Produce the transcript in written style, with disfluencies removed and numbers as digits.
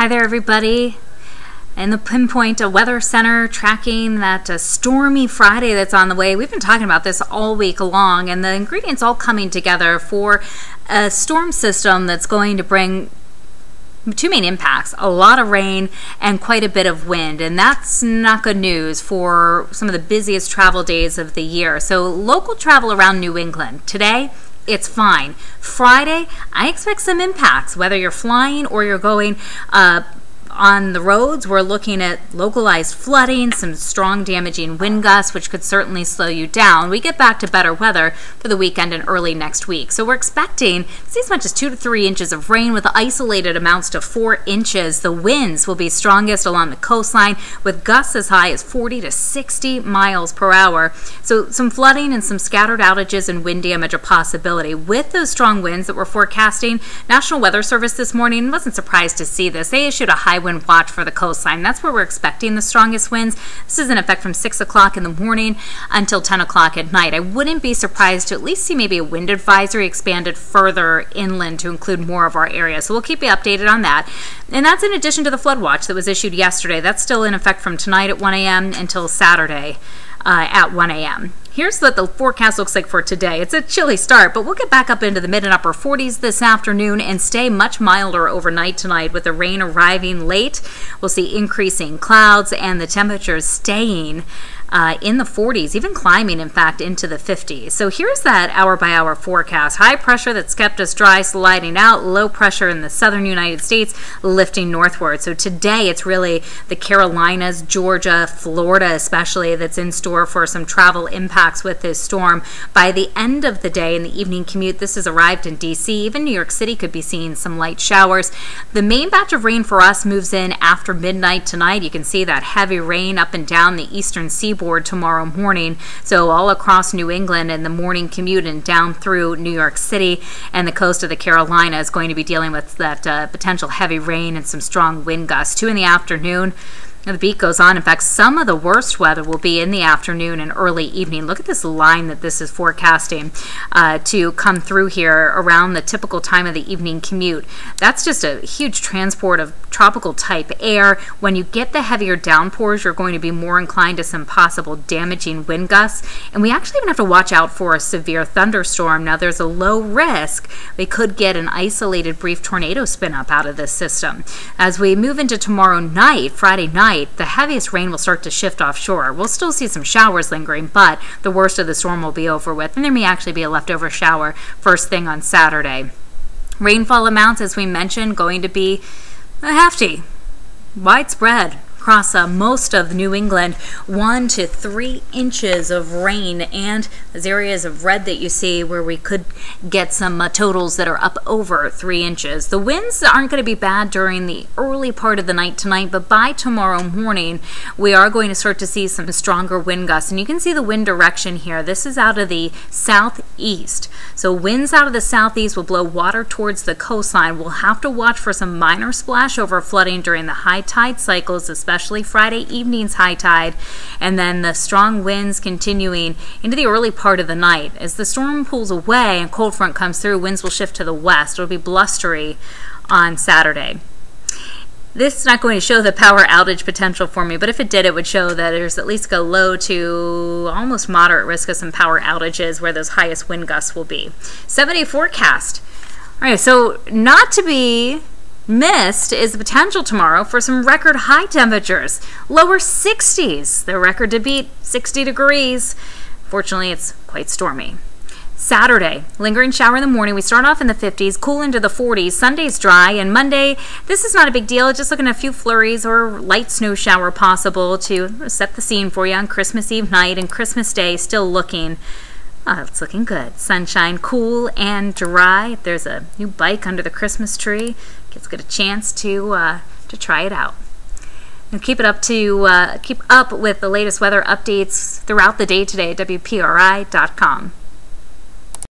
Hi there, everybody. In the Pinpoint Weather Center, tracking that stormy Friday that's on the way. We've been talking about this all week long, and the ingredients all coming together for a storm system that's going to bring two main impacts: a lot of rain and quite a bit of wind. And that's not good news for some of the busiest travel days of the year. So local travel around New England today, it's fine. Friday, I expect some impacts, whether you're flying or you're going on the roads. We're looking at localized flooding, some strong damaging wind gusts, which could certainly slow you down. We get back to better weather for the weekend and early next week. So we're expecting to see as much as 2 to 3 inches of rain with isolated amounts to 4 inches. The winds will be strongest along the coastline with gusts as high as 40 to 60 miles per hour. So some flooding and some scattered outages and wind damage a possibility. With those strong winds that we're forecasting, National Weather Service this morning wasn't surprised to see this. They issued a high wind watch for the coastline. That's where we're expecting the strongest winds. This is in effect from 6 o'clock in the morning until 10 o'clock at night. I wouldn't be surprised to at least see maybe a wind advisory expanded further inland to include more of our area. So we'll keep you updated on that. And that's in addition to the flood watch that was issued yesterday. That's still in effect from tonight at 1 a.m. until Saturday at 1 a.m. Here's what the forecast looks like for today. It's a chilly start, but we'll get back up into the mid and upper 40s this afternoon and stay much milder overnight tonight with the rain arriving late. We'll see increasing clouds and the temperatures staying in the 40s, even climbing, in fact, into the 50s. So here's that hour-by-hour forecast. High pressure that's kept us dry sliding out, low pressure in the southern United States lifting northward. So today it's really the Carolinas, Georgia, Florida especially that's in store for some travel impacts with this storm. By the end of the day in the evening commute, this has arrived in D.C. Even New York City could be seeing some light showers. The main batch of rain for us moves in after midnight tonight. You can see that heavy rain up and down the eastern seaboard tomorrow morning. So all across New England in the morning commute and down through New York City and the coast of the Carolinas is going to be dealing with that potential heavy rain and some strong wind gusts. 2 in the afternoon. The beat goes on. In fact, some of the worst weather will be in the afternoon and early evening. Look at this line that this is forecasting to come through here around the typical time of the evening commute. That's just a huge transport of tropical type air. When you get the heavier downpours, you're going to be more inclined to some possible damaging wind gusts. And we actually even have to watch out for a severe thunderstorm. Now, there's a low risk we could get an isolated brief tornado spin up out of this system. As we move into tomorrow night, Friday night, the heaviest rain will start to shift offshore. We'll still see some showers lingering, but the worst of the storm will be over with, and there may actually be a leftover shower first thing on Saturday. Rainfall amounts, as we mentioned, going to be hefty, widespread across most of New England. 1 to 3 inches of rain, and those areas of red that you see where we could get some totals that are up over 3 inches. The winds aren't going to be bad during the early part of the night tonight, but by tomorrow morning we are going to start to see some stronger wind gusts. And you can see the wind direction here. This is out of the southeast. So winds out of the southeast will blow water towards the coastline. We'll have to watch for some minor splash over flooding during the high tide cycles, especially Friday evening's high tide, and then the strong winds continuing into the early part of the night. As the storm pulls away and cold front comes through, winds will shift to the west. It'll be blustery on Saturday. This is not going to show the power outage potential for me, but if it did, it would show that there's at least a low to almost moderate risk of some power outages where those highest wind gusts will be. 7-day forecast. All right, so not to be missed is the potential tomorrow for some record high temperatures. Lower 60s. The record to beat, 60 degrees. Fortunately, it's quite stormy. Saturday, lingering shower in the morning. We start off in the 50s, cool into the 40s. Sunday's dry, and Monday, this is not a big deal. Just looking at a few flurries or light snow shower possible to set the scene for you on Christmas Eve night, and Christmas Day still looking it's looking good. Sunshine, cool and dry. There's a new bike under the Christmas tree. Kids get a chance to try it out. And keep up with the latest weather updates throughout the day today at WPRI.com.